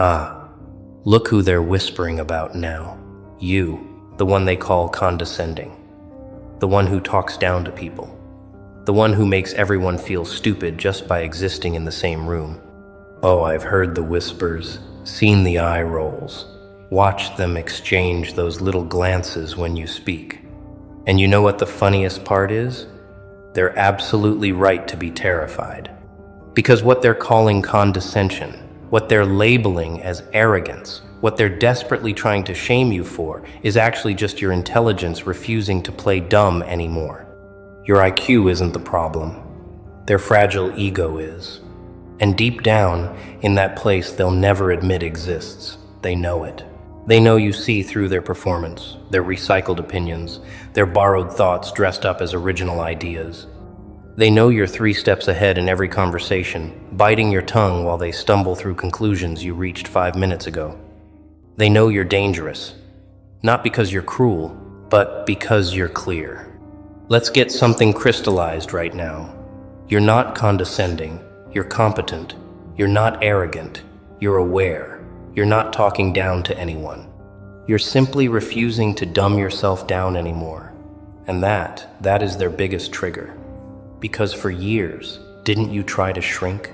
Ah, look who they're whispering about now. You, the one they call condescending. The one who talks down to people. The one who makes everyone feel stupid just by existing in the same room. Oh, I've heard the whispers, seen the eye rolls, watched them exchange those little glances when you speak. And you know what the funniest part is? They're absolutely right to be terrified. Because what they're calling condescension, what they're labeling as arrogance, what they're desperately trying to shame you for, is actually just your intelligence refusing to play dumb anymore. Your IQ isn't the problem. Their fragile ego is. And deep down, in that place they'll never admit exists, they know it. They know you see through their performance, their recycled opinions, their borrowed thoughts dressed up as original ideas. They know you're 3 steps ahead in every conversation, biting your tongue while they stumble through conclusions you reached 5 minutes ago. They know you're dangerous, not because you're cruel, but because you're clear. Let's get something crystallized right now. You're not condescending, you're competent. You're not arrogant, you're aware. You're not talking down to anyone. You're simply refusing to dumb yourself down anymore. And that is their biggest trigger. Because for years, didn't you try to shrink?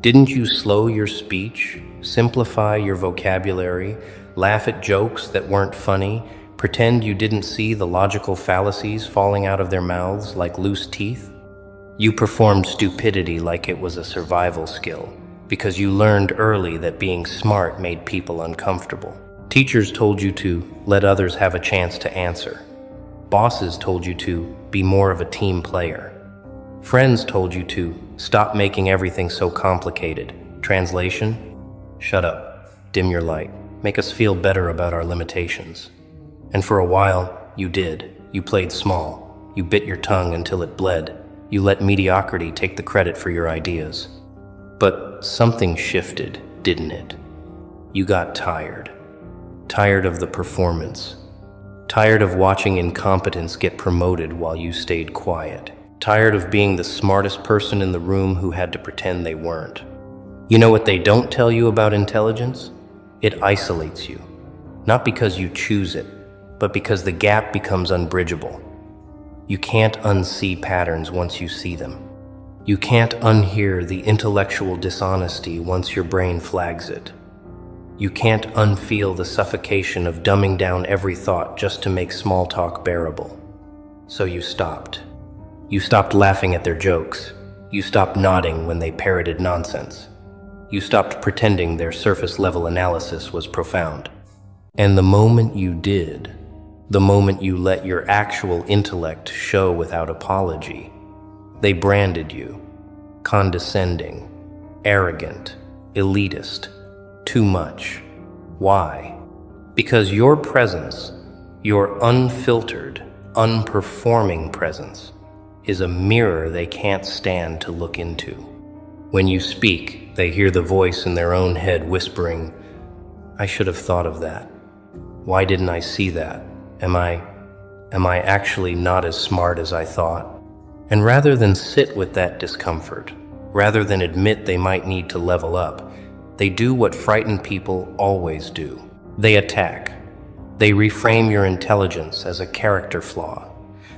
Didn't you slow your speech, simplify your vocabulary, laugh at jokes that weren't funny, pretend you didn't see the logical fallacies falling out of their mouths like loose teeth? You performed stupidity like it was a survival skill, because you learned early that being smart made people uncomfortable. Teachers told you to let others have a chance to answer. Bosses told you to be more of a team player. Friends told you to stop making everything so complicated. Translation? Shut up, dim your light, make us feel better about our limitations. And for a while, you did. You played small. You bit your tongue until it bled. You let mediocrity take the credit for your ideas. But something shifted, didn't it? You got tired. Tired of the performance. Tired of watching incompetence get promoted while you stayed quiet. Tired of being the smartest person in the room who had to pretend they weren't. You know what they don't tell you about intelligence? It isolates you. Not because you choose it, but because the gap becomes unbridgeable. You can't unsee patterns once you see them. You can't unhear the intellectual dishonesty once your brain flags it. You can't unfeel the suffocation of dumbing down every thought just to make small talk bearable. So you stopped. You stopped laughing at their jokes. You stopped nodding when they parroted nonsense. You stopped pretending their surface-level analysis was profound. And the moment you did, the moment you let your actual intellect show without apology, they branded you condescending, arrogant, elitist, too much. Why? Because your presence, your unfiltered, unperforming presence, is a mirror they can't stand to look into. When you speak, they hear the voice in their own head whispering, "I should have thought of that. Why didn't I see that? Am I actually not as smart as I thought?" And rather than sit with that discomfort, rather than admit they might need to level up, they do what frightened people always do. They attack. They reframe your intelligence as a character flaw.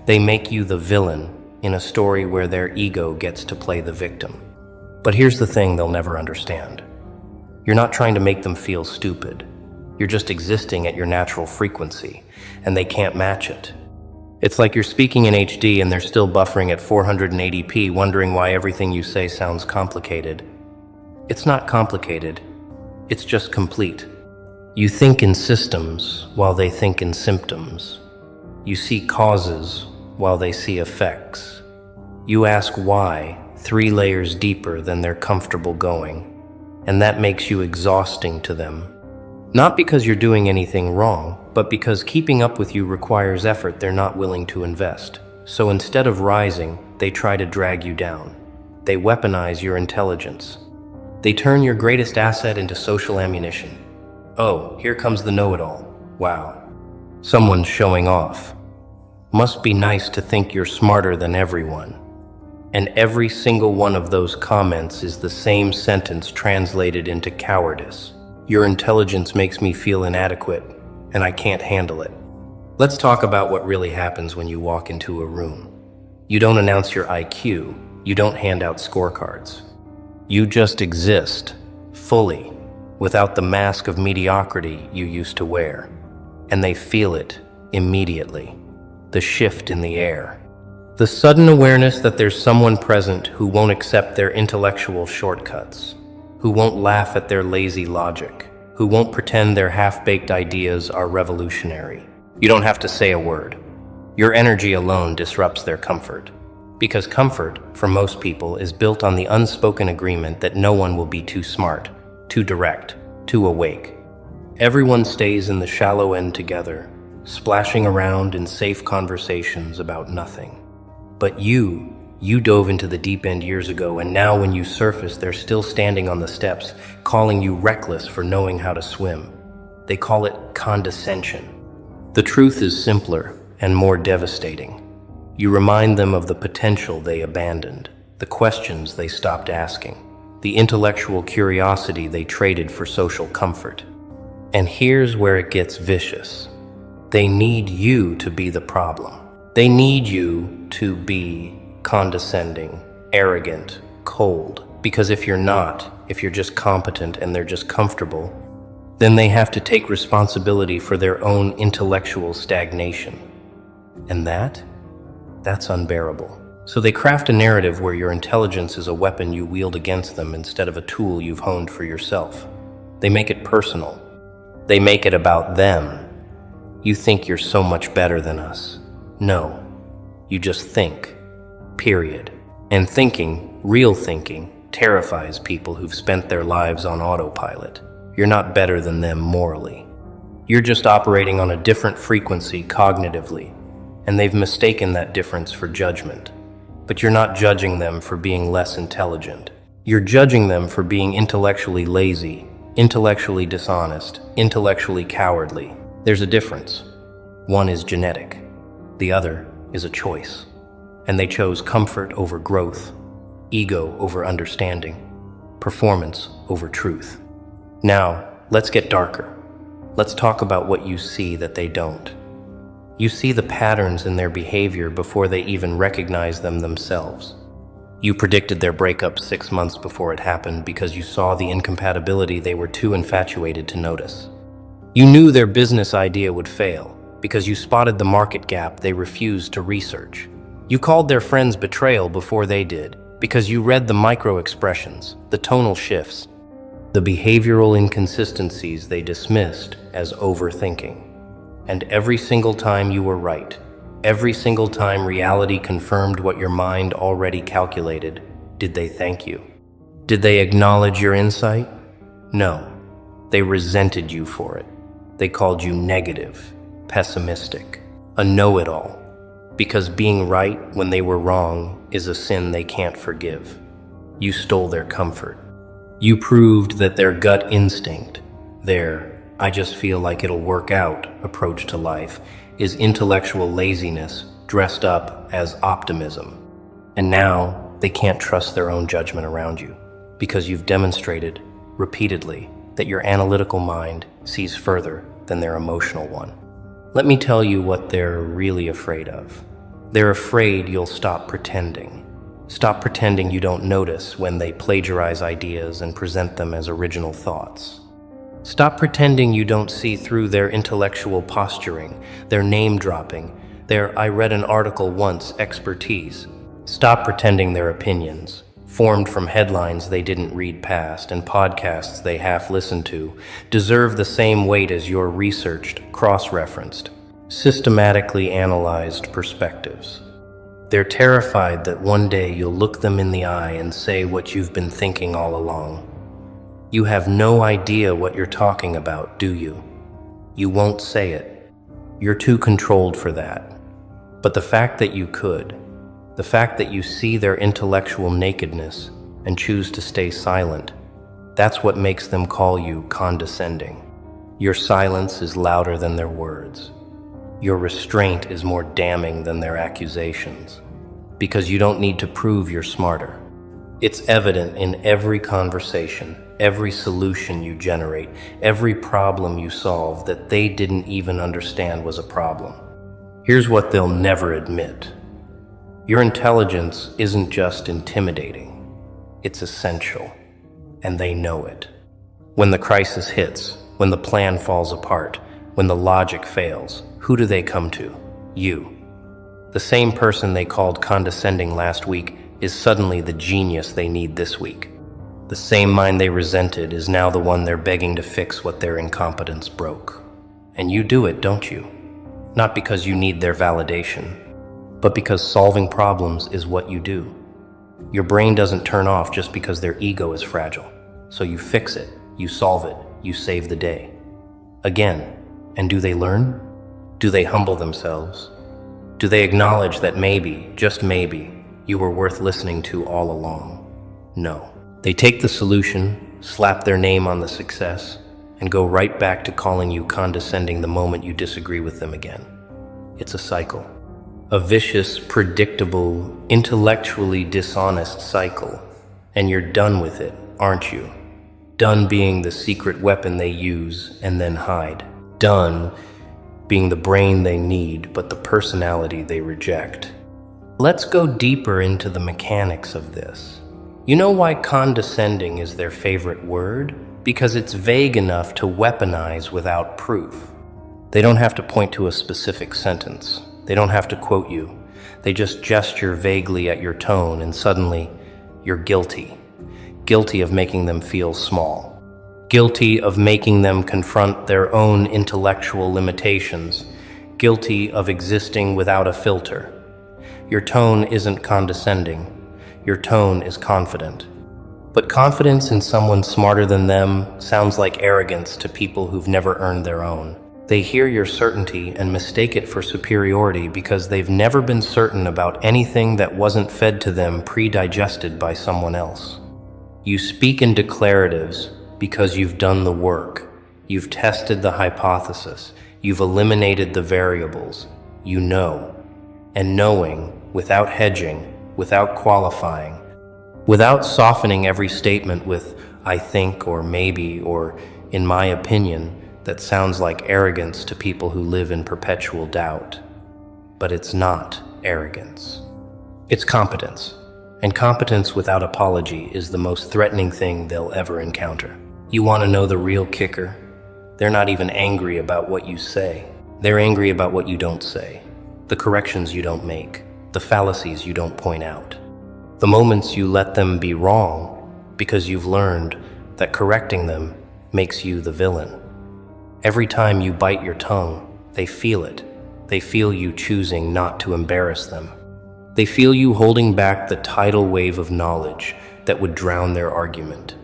They make you the villain in a story where their ego gets to play the victim. But here's the thing they'll never understand. You're not trying to make them feel stupid. You're just existing at your natural frequency, and they can't match it. It's like you're speaking in HD and they're still buffering at 480p, wondering why everything you say sounds complicated. It's not complicated. It's just complete. You think in systems while they think in symptoms. You see causes while they see effects. You ask why 3 layers deeper than they're comfortable going, and that makes you exhausting to them. Not because you're doing anything wrong, but because keeping up with you requires effort they're not willing to invest. So instead of rising, they try to drag you down. They weaponize your intelligence. They turn your greatest asset into social ammunition. Oh, here comes the know-it-all. Wow. Someone's showing off. Must be nice to think you're smarter than everyone. And every single one of those comments is the same sentence translated into cowardice. Your intelligence makes me feel inadequate, and I can't handle it. Let's talk about what really happens when you walk into a room. You don't announce your IQ, you don't hand out scorecards. You just exist, fully, without the mask of mediocrity you used to wear. And they feel it immediately. The shift in the air. The sudden awareness that there's someone present who won't accept their intellectual shortcuts, who won't laugh at their lazy logic, who won't pretend their half-baked ideas are revolutionary. You don't have to say a word. Your energy alone disrupts their comfort. Because comfort, for most people, is built on the unspoken agreement that no one will be too smart, too direct, too awake. Everyone stays in the shallow end together, splashing around in safe conversations about nothing. But you dove into the deep end years ago, and now when you surface, they're still standing on the steps, calling you reckless for knowing how to swim. They call it condescension. The truth is simpler and more devastating. You remind them of the potential they abandoned, the questions they stopped asking, the intellectual curiosity they traded for social comfort. And here's where it gets vicious. They need you to be the problem. They need you to be condescending, arrogant, cold. Because if you're not, if you're just competent and they're just comfortable, then they have to take responsibility for their own intellectual stagnation. And that's unbearable. So they craft a narrative where your intelligence is a weapon you wield against them instead of a tool you've honed for yourself. They make it personal. They make it about them. You think you're so much better than us. No, you just think, period. And thinking, real thinking, terrifies people who've spent their lives on autopilot. You're not better than them morally. You're just operating on a different frequency cognitively, and they've mistaken that difference for judgment. But you're not judging them for being less intelligent. You're judging them for being intellectually lazy, intellectually dishonest, intellectually cowardly. There's a difference. One is genetic. The other is a choice. And they chose comfort over growth, ego over understanding, performance over truth. Now, let's get darker. Let's talk about what you see that they don't. You see the patterns in their behavior before they even recognize them themselves. You predicted their breakup 6 months before it happened because you saw the incompatibility they were too infatuated to notice. You knew their business idea would fail because you spotted the market gap they refused to research. You called their friends betrayal before they did because you read the micro-expressions, the tonal shifts, the behavioral inconsistencies they dismissed as overthinking. And every single time you were right, every single time reality confirmed what your mind already calculated, did they thank you? Did they acknowledge your insight? No, they resented you for it. They called you negative, pessimistic, a know-it-all, because being right when they were wrong is a sin they can't forgive. You stole their comfort. You proved that their gut instinct, their "I just feel like it'll work out" approach to life is intellectual laziness dressed up as optimism. And now they can't trust their own judgment around you because you've demonstrated repeatedly that your analytical mind sees further than their emotional one. Let me tell you what they're really afraid of. They're afraid you'll stop pretending. Stop pretending you don't notice when they plagiarize ideas and present them as original thoughts. Stop pretending you don't see through their intellectual posturing, their name-dropping, their "I read an article once" expertise. Stop pretending their opinions, formed from headlines they didn't read past and podcasts they half-listened to, deserve the same weight as your researched, cross-referenced, systematically analyzed perspectives. They're terrified that one day you'll look them in the eye and say what you've been thinking all along. You have no idea what you're talking about, do you? You won't say it. You're too controlled for that. But the fact that you could, the fact that you see their intellectual nakedness and choose to stay silent, that's what makes them call you condescending. Your silence is louder than their words. Your restraint is more damning than their accusations, because you don't need to prove you're smarter. It's evident in every conversation, every solution you generate, every problem you solve that they didn't even understand was a problem. Here's what they'll never admit. Your intelligence isn't just intimidating, it's essential, and they know it. When the crisis hits, when the plan falls apart, when the logic fails, who do they come to? You. The same person they called condescending last week is suddenly the genius they need this week. The same mind they resented is now the one they're begging to fix what their incompetence broke. And you do it, don't you? Not because you need their validation, but because solving problems is what you do. Your brain doesn't turn off just because their ego is fragile. So you fix it, you solve it, you save the day. Again, and do they learn? Do they humble themselves? Do they acknowledge that maybe, just maybe, you were worth listening to all along? No. They take the solution, slap their name on the success, and go right back to calling you condescending the moment you disagree with them again. It's a cycle. A vicious, predictable, intellectually dishonest cycle. And you're done with it, aren't you? Done being the secret weapon they use and then hide. Done being the brain they need, but the personality they reject. Let's go deeper into the mechanics of this. You know why condescending is their favorite word? Because it's vague enough to weaponize without proof. They don't have to point to a specific sentence. They don't have to quote you. They just gesture vaguely at your tone and suddenly you're guilty. Guilty of making them feel small. Guilty of making them confront their own intellectual limitations. Guilty of existing without a filter. Your tone isn't condescending. Your tone is confident. But confidence in someone smarter than them sounds like arrogance to people who've never earned their own. They hear your certainty and mistake it for superiority because they've never been certain about anything that wasn't fed to them pre-digested by someone else. You speak in declaratives because you've done the work. You've tested the hypothesis. You've eliminated the variables. You know. And knowing, without hedging, without qualifying, without softening every statement with "I think" or "maybe" or "in my opinion," that sounds like arrogance to people who live in perpetual doubt. But it's not arrogance. It's competence. And competence without apology is the most threatening thing they'll ever encounter. You want to know the real kicker? They're not even angry about what you say. They're angry about what you don't say, the corrections you don't make, the fallacies you don't point out, the moments you let them be wrong because you've learned that correcting them makes you the villain. Every time you bite your tongue, they feel it. They feel you choosing not to embarrass them. They feel you holding back the tidal wave of knowledge that would drown their argument.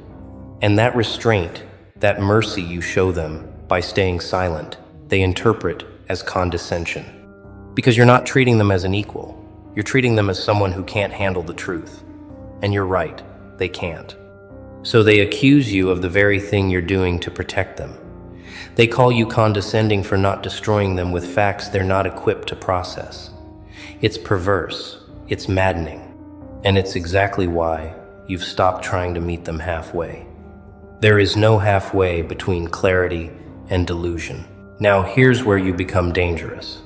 And that restraint, that mercy you show them by staying silent, they interpret as condescension. Because you're not treating them as an equal. You're treating them as someone who can't handle the truth. And you're right, they can't. So they accuse you of the very thing you're doing to protect them. They call you condescending for not destroying them with facts they're not equipped to process. It's perverse, it's maddening, and it's exactly why you've stopped trying to meet them halfway. There is no halfway between clarity and delusion. Now here's where you become dangerous.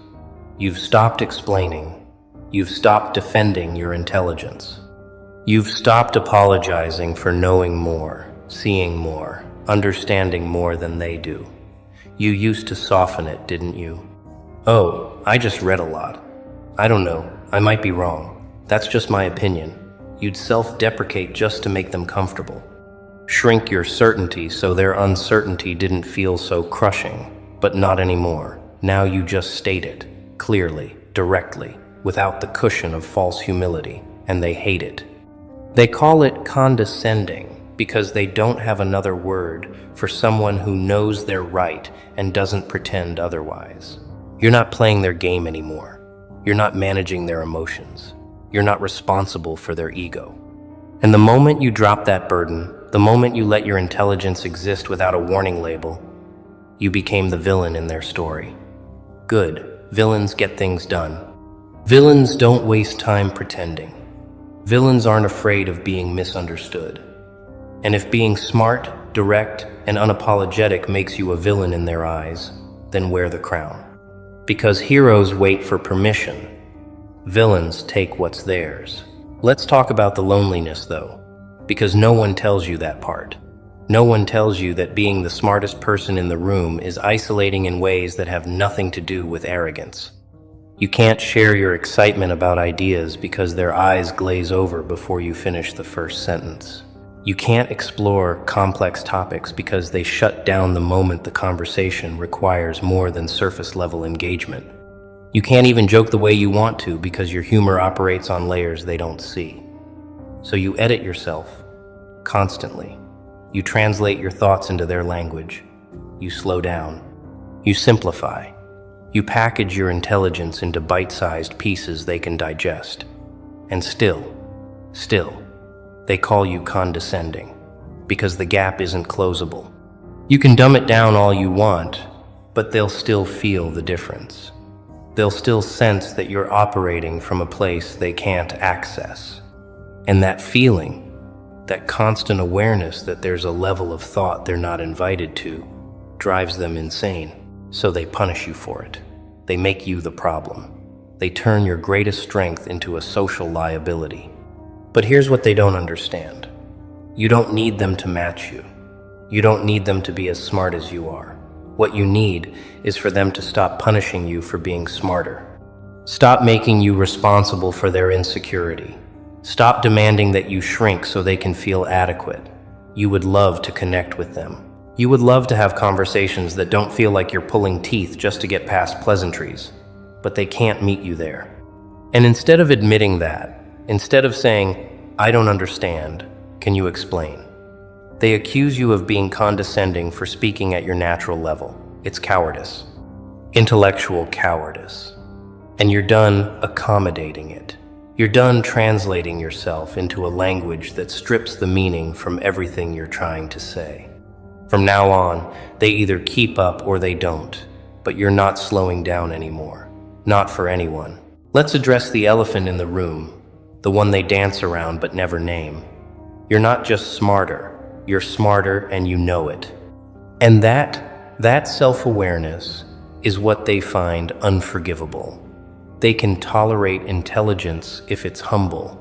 You've stopped explaining. You've stopped defending your intelligence. You've stopped apologizing for knowing more, seeing more, understanding more than they do. You used to soften it, didn't you? Oh, I just read a lot. I don't know, I might be wrong. That's just my opinion. You'd self-deprecate just to make them comfortable. Shrink your certainty so their uncertainty didn't feel so crushing, but not anymore. Now you just state it, clearly, directly, without the cushion of false humility, and they hate it. They call it condescending because they don't have another word for someone who knows they're right and doesn't pretend otherwise. You're not playing their game anymore. You're not managing their emotions. You're not responsible for their ego. And the moment you drop that burden, the moment you let your intelligence exist without a warning label, you became the villain in their story. Good. Villains get things done. Villains don't waste time pretending. Villains aren't afraid of being misunderstood. And if being smart, direct, and unapologetic makes you a villain in their eyes, then wear the crown. Because heroes wait for permission, villains take what's theirs. Let's talk about the loneliness, though, because no one tells you that part. No one tells you that being the smartest person in the room is isolating in ways that have nothing to do with arrogance. You can't share your excitement about ideas because their eyes glaze over before you finish the first sentence. You can't explore complex topics because they shut down the moment the conversation requires more than surface-level engagement. You can't even joke the way you want to because your humor operates on layers they don't see. So you edit yourself constantly. You translate your thoughts into their language. You slow down. You simplify. You package your intelligence into bite-sized pieces they can digest. And still, they call you condescending because the gap isn't closable. You can dumb it down all you want, but they'll still feel the difference. They'll still sense that you're operating from a place they can't access. And that feeling, that constant awareness that there's a level of thought they're not invited to, drives them insane. So they punish you for it. They make you the problem. They turn your greatest strength into a social liability. But here's what they don't understand. You don't need them to match you. You don't need them to be as smart as you are. What you need is for them to stop punishing you for being smarter. Stop making you responsible for their insecurity. Stop demanding that you shrink so they can feel adequate. You would love to connect with them. You would love to have conversations that don't feel like you're pulling teeth just to get past pleasantries, but they can't meet you there. And instead of admitting that, instead of saying, "I don't understand, can you explain?" they accuse you of being condescending for speaking at your natural level. It's cowardice. Intellectual cowardice. And you're done accommodating it. You're done translating yourself into a language that strips the meaning from everything you're trying to say. From now on, they either keep up or they don't, but you're not slowing down anymore. Not for anyone. Let's address the elephant in the room, the one they dance around but never name. You're not just smarter, you're smarter and you know it. And that self-awareness is what they find unforgivable. They can tolerate intelligence if it's humble,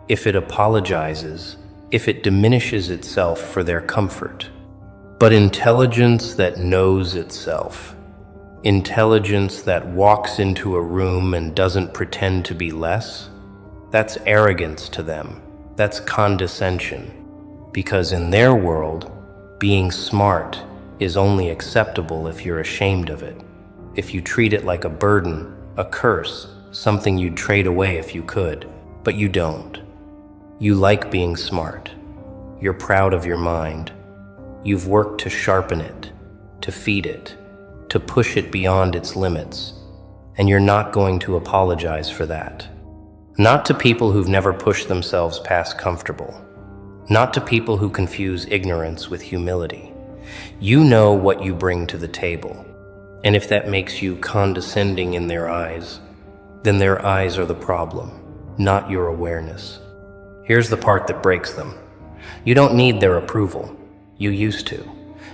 if it apologizes, if it diminishes itself for their comfort. But intelligence that knows itself, intelligence that walks into a room and doesn't pretend to be less, that's arrogance to them. That's condescension. Because in their world, being smart is only acceptable if you're ashamed of it. If you treat it like a burden, a curse, something you'd trade away if you could. But you don't. You like being smart. You're proud of your mind. You've worked to sharpen it, to feed it, to push it beyond its limits, and you're not going to apologize for that. Not to people who've never pushed themselves past comfortable. Not to people who confuse ignorance with humility. You know what you bring to the table, and if that makes you condescending in their eyes, then their eyes are the problem, not your awareness. Here's the part that breaks them. You don't need their approval. You used to.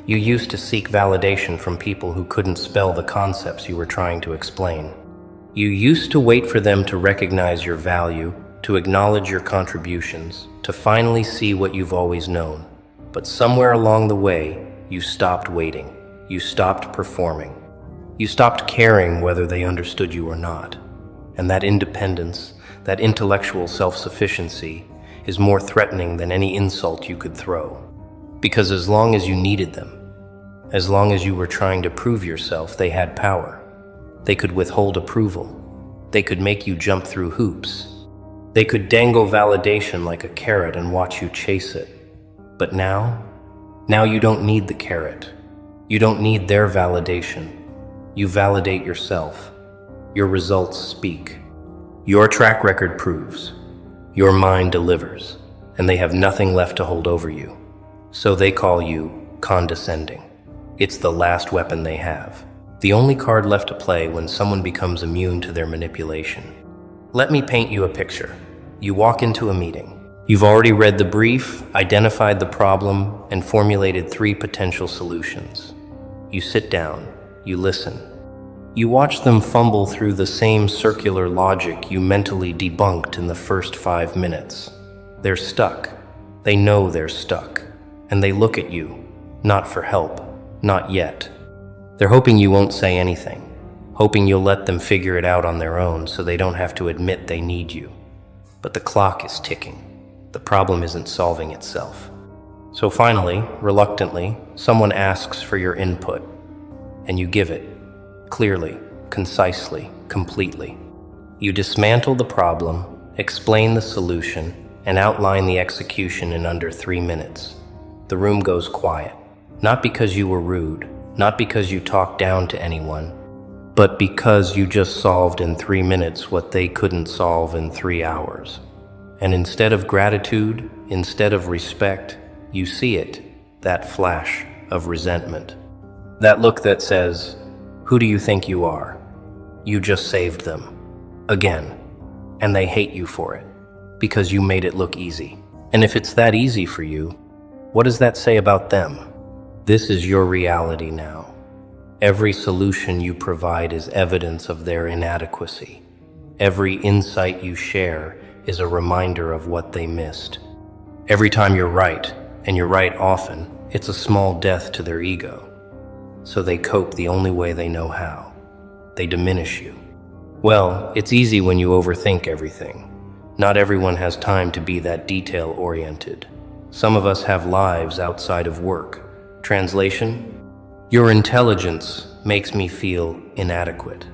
You used to seek validation from people who couldn't spell the concepts you were trying to explain. You used to wait for them to recognize your value, to acknowledge your contributions, to finally see what you've always known. But somewhere along the way, you stopped waiting. You stopped performing. You stopped caring whether they understood you or not. And that independence, that intellectual self-sufficiency, is more threatening than any insult you could throw. Because as long as you needed them, as long as you were trying to prove yourself, they had power. They could withhold approval. They could make you jump through hoops. They could dangle validation like a carrot and watch you chase it. But now you don't need the carrot. You don't need their validation. You validate yourself. Your results speak. Your track record proves. Your mind delivers. And they have nothing left to hold over you. So they call you condescending. It's the last weapon they have. The only card left to play when someone becomes immune to their manipulation. Let me paint you a picture. You walk into a meeting. You've already read the brief, identified the problem, and formulated 3 potential solutions. You sit down, you listen. You watch them fumble through the same circular logic you mentally debunked in the first 5 minutes. They're stuck. They know they're stuck. And they look at you, not for help, not yet. They're hoping you won't say anything, hoping you'll let them figure it out on their own so they don't have to admit they need you. But the clock is ticking. The problem isn't solving itself. So finally, reluctantly, someone asks for your input, and you give it, clearly, concisely, completely. You dismantle the problem, explain the solution, and outline the execution in under 3 minutes. The room goes quiet, not because you were rude, not because you talked down to anyone, but because you just solved in 3 minutes what they couldn't solve in 3 hours. And instead of gratitude, instead of respect, you see it, that flash of resentment. That look that says, "Who do you think you are? You just saved them." Again. And they hate you for it, because you made it look easy. And if it's that easy for you, what does that say about them? This is your reality now. Every solution you provide is evidence of their inadequacy. Every insight you share is a reminder of what they missed. Every time you're right, and you're right often, it's a small death to their ego. So they cope the only way they know how. They diminish you. Well, it's easy when you overthink everything. Not everyone has time to be that detail-oriented. Some of us have lives outside of work. Translation? Your intelligence makes me feel inadequate,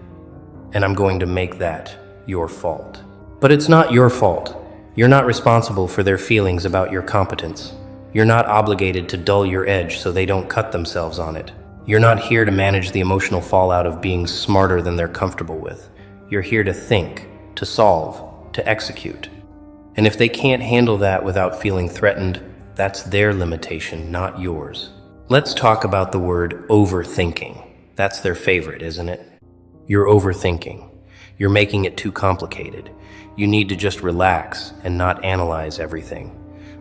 and I'm going to make that your fault. But it's not your fault. You're not responsible for their feelings about your competence. You're not obligated to dull your edge so they don't cut themselves on it. You're not here to manage the emotional fallout of being smarter than they're comfortable with. You're here to think, to solve, to execute. And if they can't handle that without feeling threatened, that's their limitation, not yours. Let's talk about the word overthinking. That's their favorite, isn't it? You're overthinking. You're making it too complicated. You need to just relax and not analyze everything.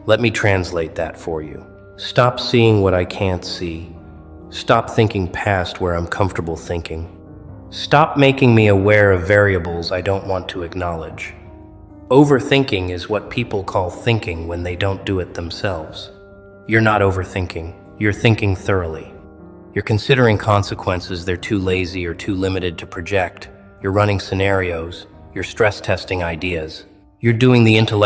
Let me translate that for you. Stop seeing what I can't see. Stop thinking past where I'm comfortable thinking. Stop making me aware of variables I don't want to acknowledge. Overthinking is what people call thinking when they don't do it themselves. You're not overthinking. You're thinking thoroughly. You're considering consequences they're too lazy or too limited to project. You're running scenarios. You're stress testing ideas. You're doing the intellect